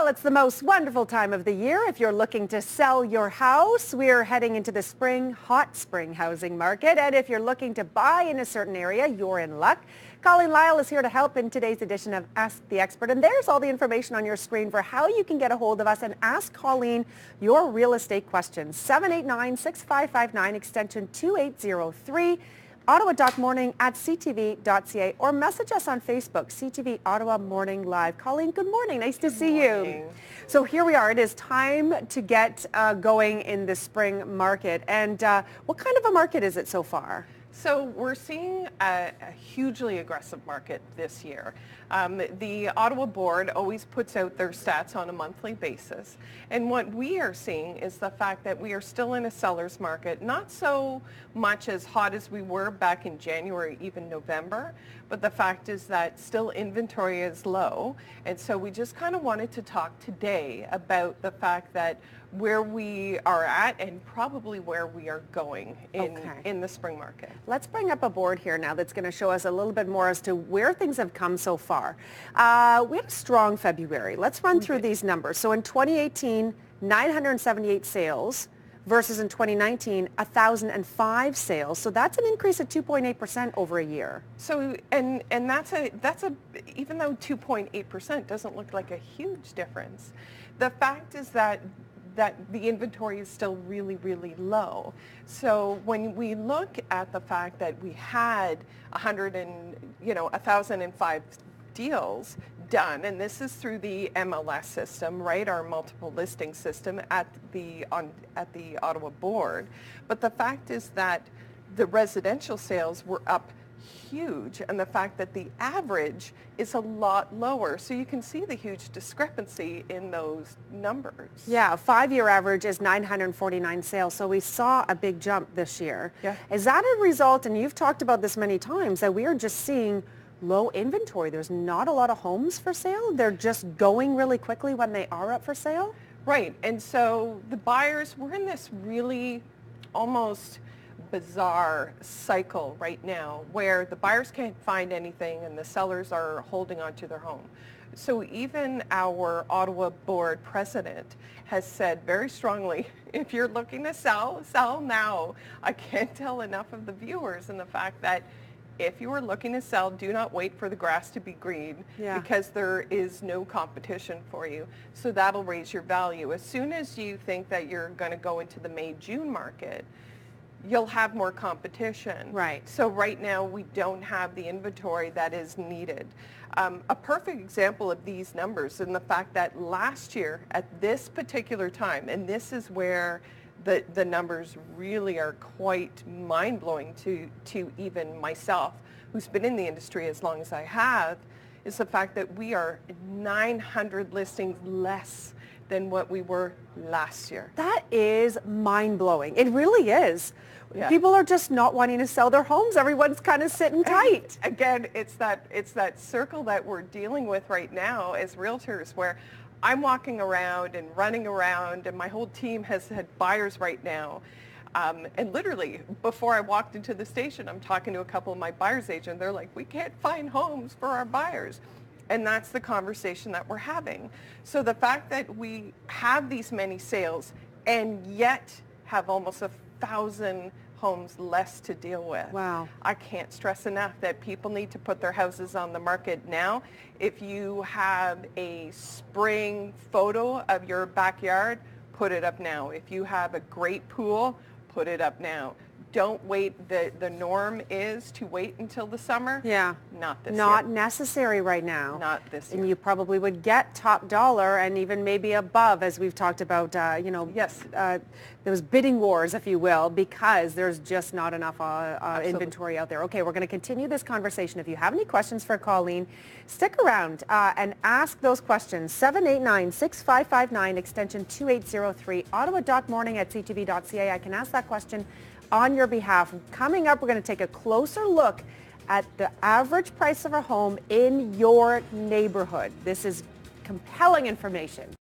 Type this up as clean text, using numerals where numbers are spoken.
it's the most wonderful time of the year. If you're looking to sell your house, we're heading into the hot spring housing market. And if you're looking to buy in a certain area, you're in luck. Colleen Lyle is here to help in today's edition of Ask the Expert. And there's all the information on your screen for how you can get a hold of us and ask Colleen your real estate questions. 789-6559, extension 2803. Ottawa.morning@ctv.ca, or message us on Facebook, CTV Ottawa Morning Live. Colleen, good morning. Nice to see you. So here we are. It is time to get going in the spring market. And what kind of a market is it so far? So we're seeing a hugely aggressive market this year. The Ottawa board always puts out their stats on a monthly basis. And what we are seeing is the fact that we are still in a seller's market, not so much as hot as we were back in January, even November, but the fact is that still inventory is low. And so we just kind of wanted to talk today about the fact that where we are at and probably where we are going in the spring market. Let's bring up a board here now that's going to show us a little bit more as to where things have come so far. We had a strong February. Let's run through these numbers. So in 2018, 978 sales versus in 2019, 1,005 sales. So that's an increase of 2.8% over a year. So, and that's a, even though 2.8% doesn't look like a huge difference, the fact is that the inventory is still really, really low. So when we look at the fact that we had 1,005 deals done, and this is through the MLS system, right, our multiple listing system at the Ottawa board. But the fact is that the residential sales were up huge, and the fact that the average is a lot lower. So you can see the huge discrepancy in those numbers. Yeah, a 5-year average is 949 sales. So we saw a big jump this year. Yeah. Is that a result, and you've talked about this many times, that we are just seeing low inventory? There's not a lot of homes for sale. They're just going really quickly when they are up for sale? Right. And so the buyers, we're in this really almost bizarre cycle right now where the buyers can't find anything and the sellers are holding on to their home. So even our Ottawa board president has said very strongly, if you're looking to sell, sell now. I can't tell enough of the viewers and the fact that if you are looking to sell, do not wait for the grass to be green, because there is no competition for you. So that'll raise your value. As soon as you think that you're going to go into the May-June market, you'll have more competition. Right. So right now we don't have the inventory that is needed. A perfect example of these numbers and the fact that last year at this particular time, and this is where the numbers really are quite mind-blowing to even myself, who's been in the industry as long as I have, is the fact that we are 900 listings less than what we were last year. That is mind-blowing. It really is. Yeah. People are just not wanting to sell their homes. Everyone's kind of sitting tight. Again, it's that circle that we're dealing with right now as realtors, where I'm walking around and running around, and my whole team has had buyers right now. And literally, before I walked into the station, I'm talking to a couple of my buyer's agents. They're like, we can't find homes for our buyers. And that's the conversation that we're having. So the fact that we have these many sales and yet have almost 1,000 homes less to deal with. Wow. I can't stress enough that people need to put their houses on the market now. If you have a spring photo of your backyard, put it up now. If you have a great pool, put it up now. Don't wait. The norm is to wait until the summer. Yeah. Not this year. Not necessary right now. Not this year. And you probably would get top dollar and even maybe above, as we've talked about, Yes. Those bidding wars, if you will, because there's just not enough inventory out there. Okay, we're going to continue this conversation. If you have any questions for Colleen, stick around and ask those questions. 789-6559, extension 2803, ottawa.morning@ctv.ca. I can ask that question on your behalf. Coming up, we're going to take a closer look at the average price of a home in your neighborhood. This is compelling information.